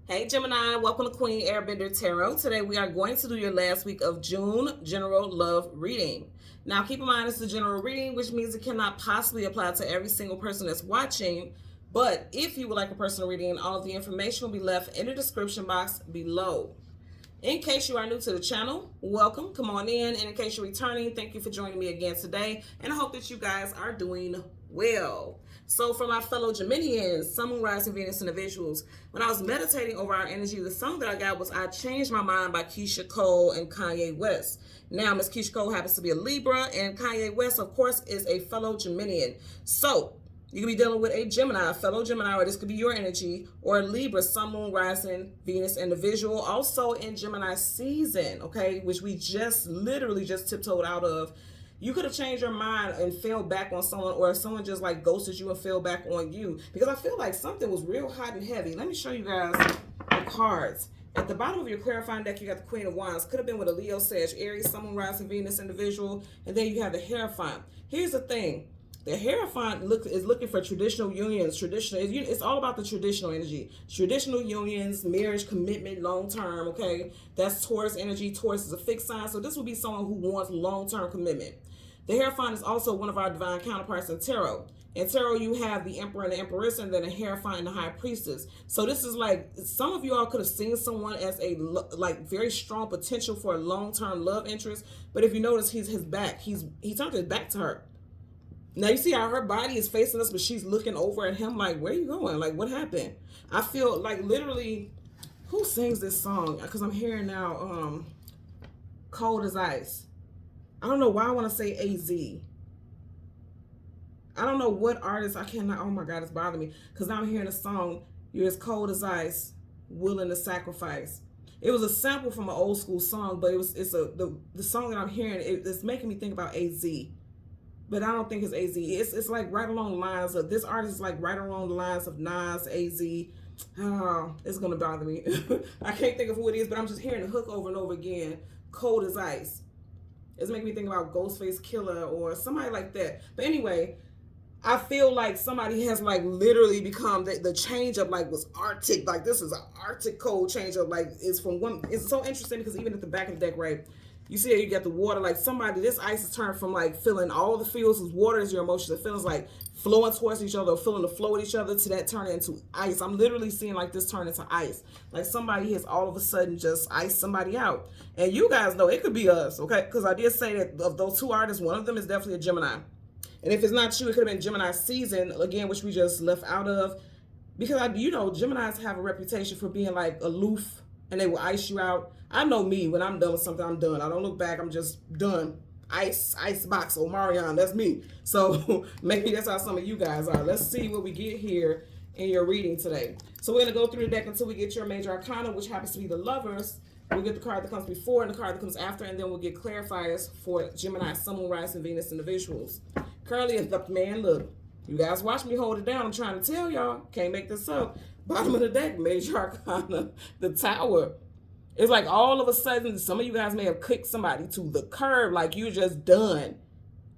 Hey Gemini, welcome to Queen Airbender Tarot. Today we are going to do your last week of June general love reading. Now keep in mind it's a general reading, which means it cannot possibly apply to every single person that's watching. But if you would like a personal reading, all of the information will be left in the description box below. In case you are new to the channel, welcome, come on in. And in case you're returning, thank you for joining me again today. And I hope that you guys are doing well. So for my fellow Geminians, Sun, Moon, Rising, Venus individuals, when I was meditating over our energy, the song that I got was I Changed My Mind by Keisha Cole and Kanye West. Now, Miss Keisha Cole happens to be a Libra, and Kanye West, of course, is a fellow Geminian. So you could be dealing with a Gemini, a fellow Gemini, or this could be your energy, or a Libra, Sun, Moon, Rising, Venus individual, also in Gemini season, okay, which we just literally just tiptoed out of. You could have changed your mind and fell back on someone, or someone just like ghosted you and fell back on you, because I feel like something was real hot and heavy. Let me show you guys the cards. At the bottom of your clarifying deck, you got the Queen of Wands. Could have been with a Leo, Sag, Aries, Sun, Moon, Rising, Venus individual, and then you have the hierophant. Here's the thing. The hierophant is looking for traditional unions. It's all about the traditional energy. Traditional unions, marriage, commitment, long-term, okay? That's Taurus energy. Taurus is a fixed sign, so this would be someone who wants long-term commitment. The hierophant is also one of our divine counterparts in tarot. In tarot, you have the Emperor and the Empress, and then the hierophant and the High Priestess. So this is like, some of you all could have seen someone as a like very strong potential for a long-term love interest, but if you notice, his back, he turned his back to her. Now you see how her body is facing us, but she's looking over at him like, where are you going? Like, what happened? I feel like literally, who sings this song? Because I'm hearing now, Cold as Ice. I don't know why I want to say AZ. I don't know what artist. I cannot. Oh my God, it's bothering me. Because now I'm hearing a song, You're as cold as ice, willing to sacrifice. It was a sample from an old school song, but the song that I'm hearing, it's making me think about AZ. But I don't think it's AZ. It's like right along the lines of, this artist is like right along the lines of Nas, AZ. Oh, it's going to bother me. I can't think of who it is, but I'm just hearing the hook over and over again. Cold as ice. It's making me think about Ghostface Killer or somebody like that. But anyway, I feel like somebody has like literally become the change up, like was Arctic. Like this is an Arctic cold change up. Like it's from one. It's so interesting because even at the back of the deck, right? You see that you got the water, like somebody, this ice is turned from like feeling all the feels, as water is your emotions, it feels like flowing towards each other, or feeling the flow with each other, to that turn into ice. I'm literally seeing like this turn into ice. Like somebody has all of a sudden just iced somebody out. And you guys know it could be us, okay? Because I did say that of those two artists, one of them is definitely a Gemini. And if it's not you, it could have been Gemini season, again, which we just left out of. Because, Geminis have a reputation for being like aloof, and they will ice you out. I know me, when I'm done with something, I'm done. I don't look back, I'm just done. Ice box, Omarion, that's me. So maybe that's how some of you guys are. Let's see what we get here in your reading today. So we're going to go through the deck until we get your major arcana, which happens to be the Lovers. We'll get the card that comes before and the card that comes after, and then we'll get clarifiers for Gemini, Sun, Moon, Rising, Venus individuals. Currently, man, look, you guys watch me hold it down. I'm trying to tell y'all, can't make this up. Bottom of the deck, major arcana, the Tower. It's like all of a sudden, some of you guys may have kicked somebody to the curb, like you're just done.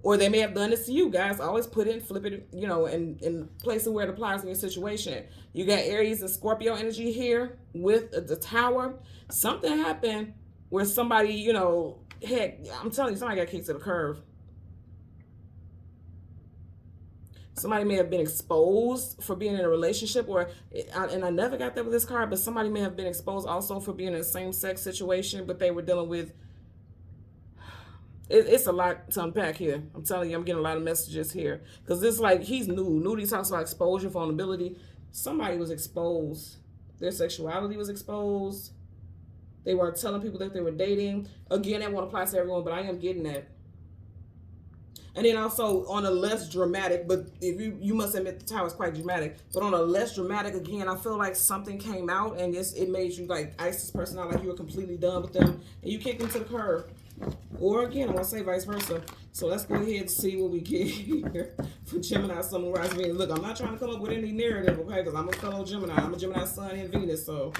Or they may have done this to you guys. Always put it, flip it, in places where it applies in your situation. You got Aries and Scorpio energy here with the Tower. Something happened where somebody, I'm telling you, somebody got kicked to the curb. Somebody may have been exposed for being in a relationship, and I never got that with this card, but somebody may have been exposed also for being in a same-sex situation, but they were dealing with, it's a lot to unpack here. I'm telling you, I'm getting a lot of messages here. Because it's like, he's new. Nudie talks about exposure, vulnerability. Somebody was exposed. Their sexuality was exposed. They weren't telling people that they were dating. Again, that won't apply to everyone, but I am getting that. And then also on a less dramatic, but if you must admit the Tower is quite dramatic, but on a less dramatic, again, I feel like something came out and it made you like ice this person out, like you were completely done with them, and you kicked them to the curb. Or again, I want to say vice versa. So let's go ahead and see what we get here for Gemini, Sun, Moon, Rising, Venus. Look, I'm not trying to come up with any narrative, okay, because I'm a fellow Gemini. I'm a Gemini Sun and Venus, so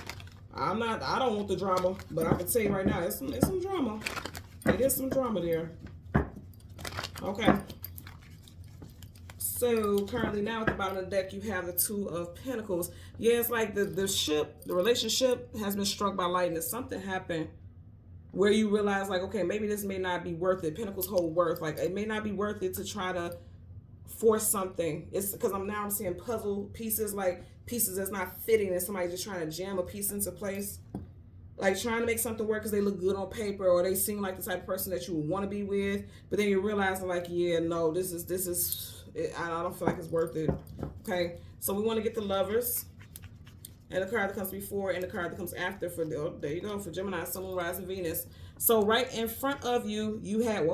I don't want the drama, but I can tell you right now, it's some drama. It is some drama there. Okay. So currently now at the bottom of the deck, you have the Two of Pentacles. Yeah, it's like the relationship has been struck by lightning. Something happened where you realize like, okay, maybe this may not be worth it. Pentacles hold worth. Like it may not be worth it to try to force something. It's because I'm seeing puzzle pieces, like pieces that's not fitting, and somebody just trying to jam a piece into place. Like trying to make something work because they look good on paper, or they seem like the type of person that you would want to be with, but then you realize like, yeah, no, this is I don't feel like it's worth it. Okay, so we want to get the Lovers, and the card that comes before and the card that comes after for there you go, for Gemini, Sun, Moon, Rising, Venus. So right in front of you, you had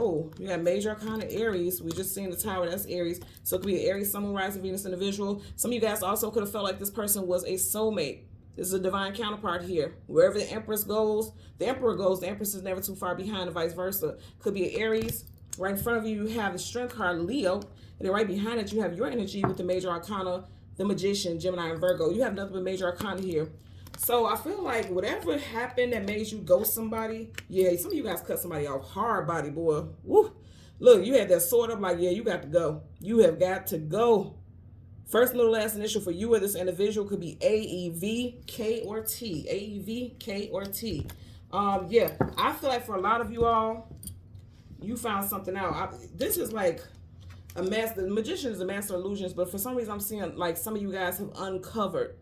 Major Arcana Aries. We just seen the Tower, that's Aries. So it could be an Aries, Sun, Moon, Rising, Venus individual. Some of you guys also could have felt like this person was a soulmate. This is a divine counterpart here. Wherever the Empress goes, the Emperor goes. The Empress is never too far behind, and vice versa. Could be an Aries. Right in front of you, you have the Strength card, Leo. And then right behind it, you have your energy with the Major Arcana, the Magician, Gemini, and Virgo. You have nothing but Major Arcana here. So I feel like whatever happened that made you ghost somebody, yeah, some of you guys cut somebody off hard body, boy. Woo. Look, you had that sword up like, yeah, you got to go. You have got to go. First, middle, last initial for you or this individual could be A-E-V, K, or T. A-E-V, K, or T. Yeah, I feel like for a lot of you all, you found something out. This is like a master. The Magician is a master of illusions, but for some reason I'm seeing like some of you guys have uncovered,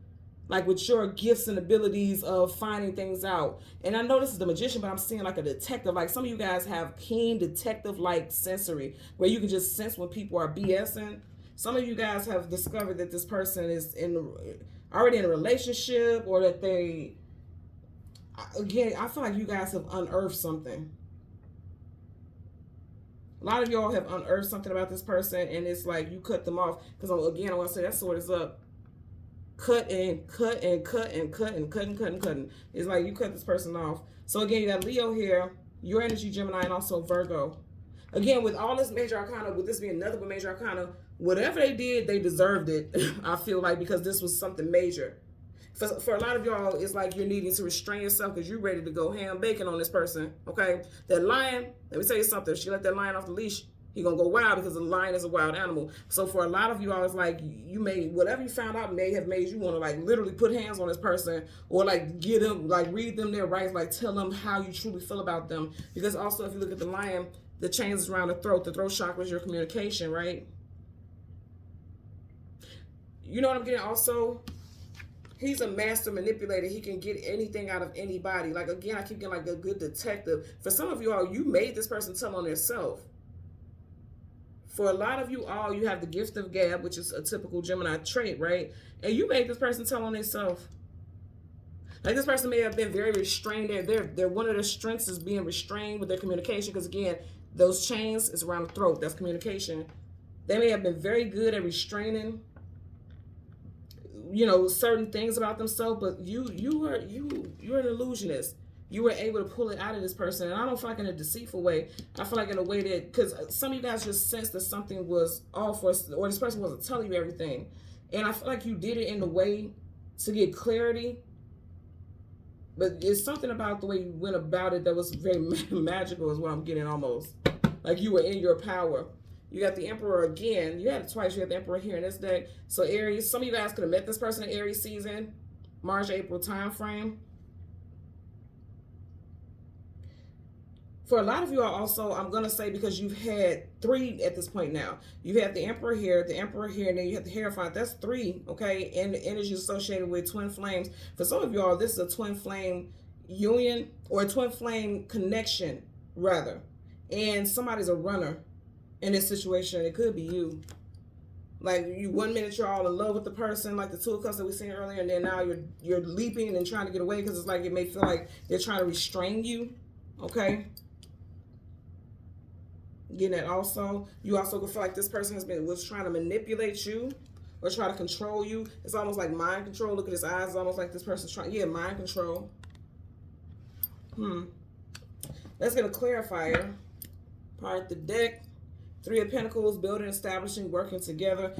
like with your gifts and abilities of finding things out. And I know this is the Magician, but I'm seeing like a detective. Like some of you guys have keen detective-like sensory, where you can just sense when people are BSing. Some of you guys have discovered that this person is already in a relationship, or that they, again, I feel like you guys have unearthed something. A lot of y'all have unearthed something about this person, and it's like you cut them off. Because again, I want to say that sword is up. Cut and cut and cut and cut and cut and cut and cutting. It's like you cut this person off. So again, you got Leo here, your energy, Gemini, and also Virgo. Again, with all this Major Arcana, with this being another but Major Arcana, whatever they did, they deserved it. I feel like, because this was something major. For a lot of y'all, it's like you're needing to restrain yourself because you're ready to go ham bacon on this person, okay? That lion, let me tell you something. If she let that lion off the leash, he gonna go wild, because the lion is a wild animal. So for a lot of you all, it's like you may, whatever you found out may have made you want to like literally put hands on this person, or like get them, like read them their rights, like tell them how you truly feel about them. Because also if you look at the lion, the chains is around the throat chakra is your communication, right? You know what I'm getting also? He's a master manipulator. He can get anything out of anybody. Like, again, I keep getting like a good detective. For some of you all, you made this person tell on themselves. For a lot of you all, you have the gift of gab, which is a typical Gemini trait, right? And you made this person tell on themselves. Like, this person may have been very restrained. They're one of their strengths is being restrained with their communication. Because, again, those chains is around the throat. That's communication. They may have been very good at restraining, you know, certain things about themselves, but you're an illusionist. You were able to pull it out of this person, and I don't feel like in a deceitful way. I feel like in a way that, because some of you guys just sensed that something was off, or this person wasn't telling you everything, and I feel like you did it in a way to get clarity. But it's something about the way you went about it that was very magical, is what I'm getting almost. Like you were in your power. You got the Emperor again. You had it twice. You had the Emperor here in this deck. So Aries, some of you guys could have met this person in Aries season, March, April time frame. For a lot of you all also, I'm going to say, because you've had 3 at this point now. You have the Emperor here, and then you have the Hierophant. That's 3, okay? And the energy associated with twin flames. For some of you all, this is a twin flame union, or a twin flame connection, rather. And somebody's a runner in this situation. It could be you. Like, you 1 minute you're all in love with the person, like the Two of Cups that we seen earlier, and then now you're leaping and trying to get away, because it's like it may feel like they're trying to restrain you, okay? Getting that also. You also could feel like this person was trying to manipulate you or try to control you. It's almost like mind control. Look at his eyes. It's almost like this person's trying, yeah, mind control. Let's get a clarifier. Part the deck. 3 of Pentacles, building, establishing, working together.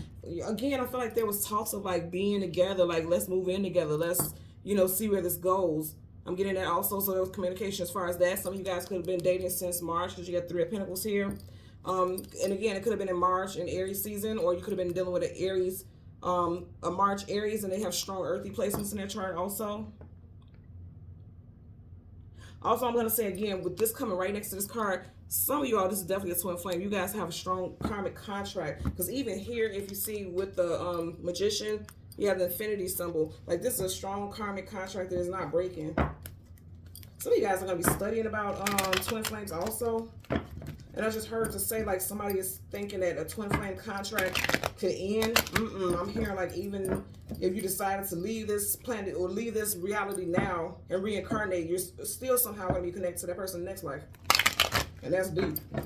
Again, I feel like there was talks of like being together, like let's move in together. Let's, you know, see where this goes. I'm getting that also. So there was communication as far as that. Some of you guys could have been dating since March, because you got 3 of Pentacles here. And again, it could have been in March and Aries season, or you could have been dealing with an Aries, a March Aries, and they have strong earthy placements in their chart also. Also, I'm going to say again, with this coming right next to this card, some of you all, this is definitely a twin flame. You guys have a strong karmic contract. Because even here, if you see with the Magician, you have the infinity symbol. Like, this is a strong karmic contract that is not breaking. Some of you guys are going to be studying about twin flames also. And I just heard to say, like, somebody is thinking that a twin flame contract could end. I'm hearing, like, even if you decided to leave this planet or leave this reality now and reincarnate, you're still somehow going to be connected to that person in the next life. And that's deep. It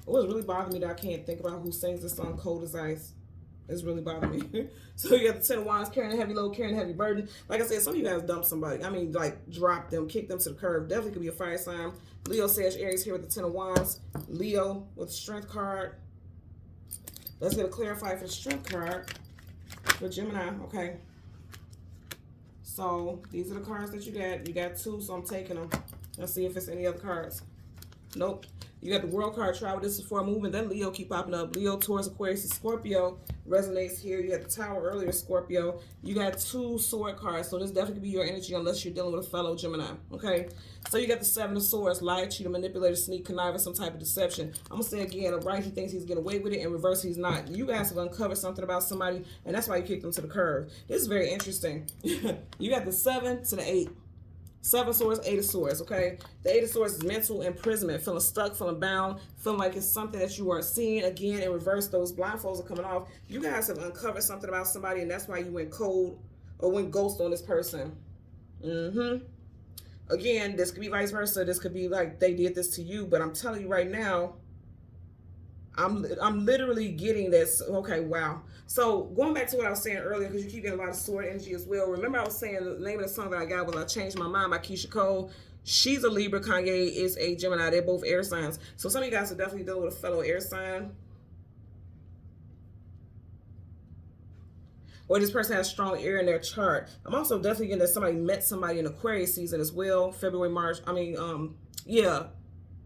was really bothering me that I can't think about who sings this song, Cold as Ice. It's really bothering me. So you have the 10 of Wands, carrying a heavy load, carrying a heavy burden. Like I said, some of you guys dumped somebody. I mean, like, drop them, kick them to the curb. Definitely could be a fire sign. Leo, Sag, Aries here with the 10 of Wands. Leo with the Strength card. Let's get a clarify for the Strength card for Gemini. Okay. So these are the cards that you got. You got 2, so I'm taking them. Let's see if it's any other cards. Nope. You got the World card, travel. This is for a movement. Then Leo keep popping up. Leo, Taurus, Aquarius, and Scorpio resonates here. You got the Tower earlier, Scorpio. You got 2 Sword cards, so this definitely could be your energy unless you're dealing with a fellow Gemini. Okay, so you got the 7 of Swords, lie, cheat, manipulator, sneak, conniver, some type of deception. I'm gonna say again, right, he thinks he's getting away with it. In reverse, he's not. You guys have uncovered something about somebody, and that's why you kicked them to the curb. This is very interesting. You got the 7 to the 8. 7 swords, 8 of swords, okay? The 8 of swords is mental imprisonment, feeling stuck, feeling bound, feeling like it's something that you weren't seeing. Again, in reverse, those blindfolds are coming off. You guys have uncovered something about somebody, and that's why you went cold or went ghost on this person. Again, this could be vice versa. This could be like they did this to you, but I'm telling you right now, I'm literally getting this. Okay, wow. So going back to what I was saying earlier, because you keep getting a lot of sword energy as well. Remember I was saying the name of the song that I got was I Changed My Mind by Keisha Cole. She's a Libra. Kanye is a Gemini. They're both air signs. So some of you guys are definitely dealing with a fellow air sign. Or this person has strong air in their chart. I'm also definitely getting that somebody met somebody in Aquarius season as well. February, March. I mean, yeah.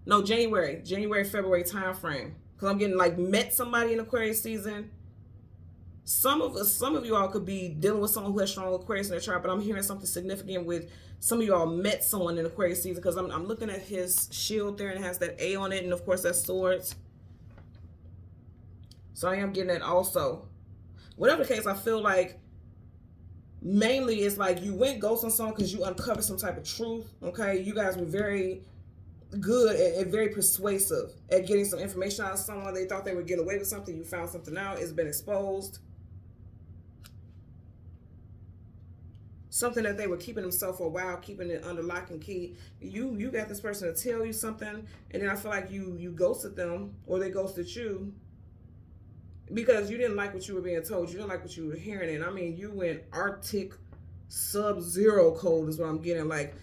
No, January, February time frame. Because I'm getting like met somebody in Aquarius season. Some of you all could be dealing with someone who has strong Aquarius in their chart, but I'm hearing something significant with some of you all met someone in Aquarius season, because I'm looking at his shield there and it has that A on it, and of course that's swords. So I am getting that also. Whatever the case, I feel like mainly it's like you went ghost on someone because you uncovered some type of truth. Okay, you guys were very good and very persuasive at getting some information out of someone. They thought they would get away with something. You found something out. It's been exposed. Something that they were keeping themselves for a while, keeping it under lock and key. You got this person to tell you something, and then I feel like you ghosted them, or they ghosted you because you didn't like what you were being told. You didn't like what you were hearing. And I mean, you went Arctic Sub-Zero cold is what I'm getting. Like,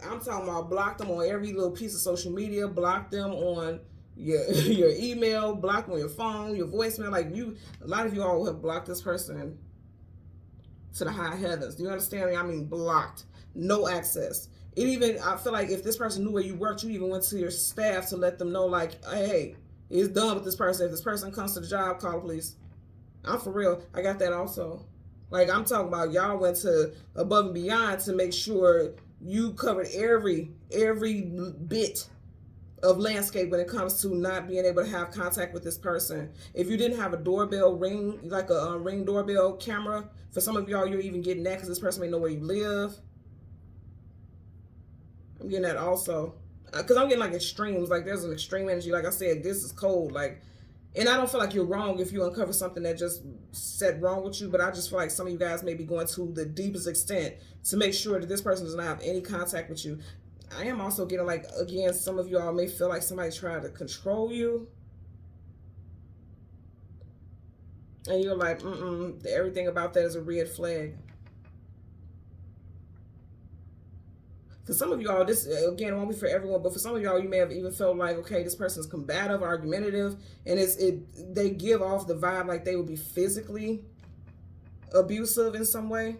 I'm talking about blocked them on every little piece of social media, blocked them on your email, blocked them on your phone, your voicemail. Like, a lot of you all have blocked this person to the high heavens. Do you understand me? I mean, blocked. No access. It even, I feel like if this person knew where you worked, you even went to your staff to let them know, like, hey, it's done with this person. If this person comes to the job, call the police. I'm for real. I got that also. Like, I'm talking about y'all went to above and beyond to make sure you covered every bit of landscape when it comes to not being able to have contact with this person. If you didn't have a doorbell ring, like a ring doorbell camera, for some of y'all, you're even getting that because this person may know where you live. I'm getting that also. Because I'm getting like extremes. Like, there's an extreme energy. Like I said, this is cold. Like, and I don't feel like you're wrong if you uncover something that just set wrong with you, but I just feel like some of you guys may be going to the deepest extent to make sure that this person does not have any contact with you. I am also getting, like, again, some of you all may feel like somebody tried to control you. And you're like, everything about that is a red flag. For some of y'all, this, again, it won't be for everyone, but for some of y'all, you may have even felt like, okay, this person is combative, argumentative, and they give off the vibe like they would be physically abusive in some way.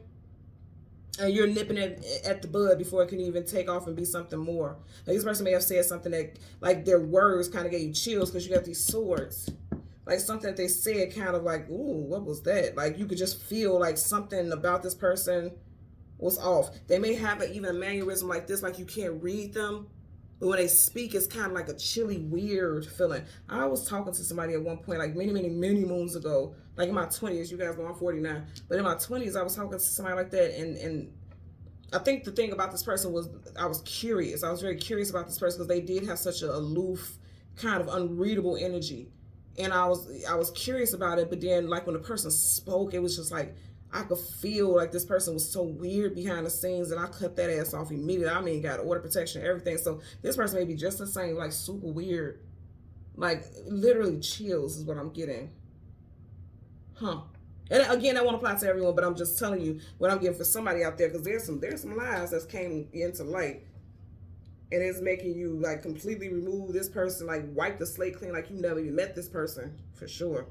and you're nipping it at the bud before it can even take off and be something more. Like this person may have said something that, like, their words kind of gave you chills because you got these swords. Like something that they said kind of like, ooh, what was that? Like you could just feel like something about this person was off. They may have even a mannerism like this, like you can't read them. But when they speak, it's kind of like a chilly, weird feeling. I was talking to somebody at one point, like many moons ago, like in my 20s. You guys know I'm 49. But in my 20s, I was talking to somebody like that. And I think the thing about this person was I was curious. I was very curious about this person because they did have such an aloof, kind of unreadable energy. And I was curious about it. But then, like, when the person spoke, it was just like, I could feel like this person was so weird behind the scenes, and I cut that ass off immediately. I mean, got order protection, everything. So this person may be just the same, like super weird, like literally chills is what I'm getting. Huh. And again, that won't apply to everyone, but I'm just telling you what I'm getting for somebody out there, because there's some lies that's came into light, and it's making you like completely remove this person, like wipe the slate clean, like you never even met this person for sure.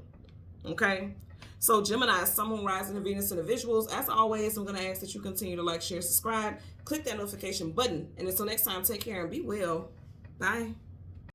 Okay. So Gemini, Sun, Moon, Rising, and Venus individuals. As always, I'm going to ask that you continue to like, share, subscribe, click that notification button. And until next time, take care and be well. Bye.